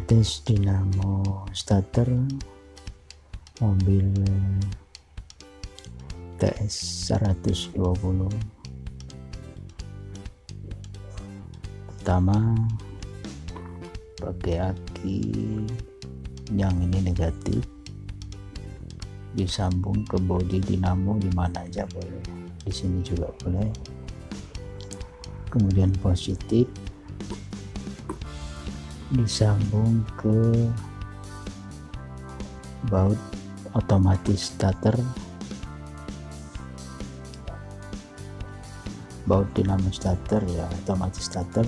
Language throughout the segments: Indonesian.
mengetes dinamo starter mobil TS 120. Pertama, pakai aki yang ini negatif, disambung ke bodi dinamo di mana aja boleh, di sini juga boleh. Kemudian positif disambung ke baut otomatis starter, baut dinamo starter ya, otomatis starter.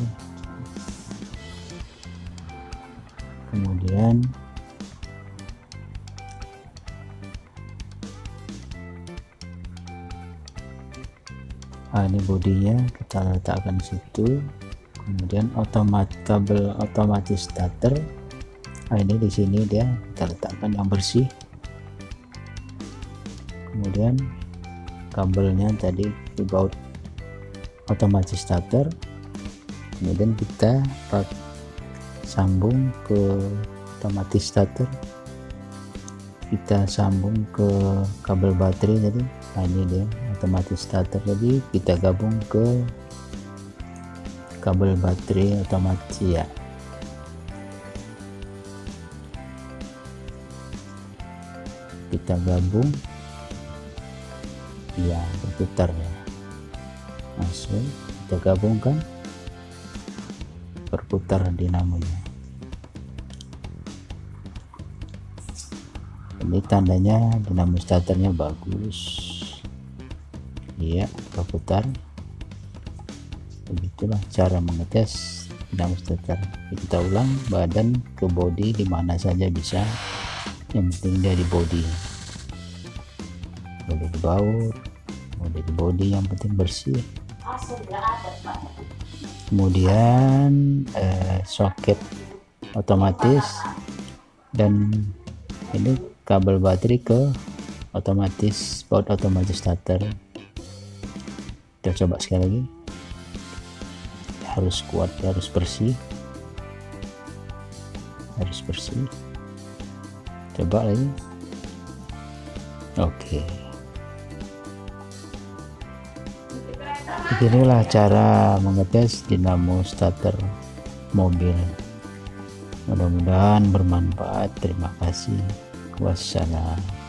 Kemudian ini bodinya kita letakkan di situ. Kemudian kabel otomatis starter, ini di sini dia kita letakkan yang bersih. Kemudian kabelnya tadi di baut otomatis starter, kemudian kita sambung ke otomatis starter, kita sambung ke kabel baterai tadi. Ini dia otomatis starter tadi, kita gabung ke kabel baterai otomatis ya. Kita gabung ya, berputar ya, langsung kita gabungkan, berputar dinamonya. Ini tandanya dinamo starternya bagus ya, berputar. Begitulah cara mengetes dinamo starter. Kita ulang, badan ke bodi di mana saja bisa, yang penting dia di bodi, boleh di baut, boleh di bodi, yang penting bersih. Kemudian soket otomatis, dan ini kabel baterai ke otomatis, baut otomatis starter. Kita coba sekali lagi, harus kuat, harus bersih, harus bersih. Coba lagi. Oke, beginilah cara mengetes dinamo starter mobil. Mudah-mudahan bermanfaat. Terima kasih. Wassalam.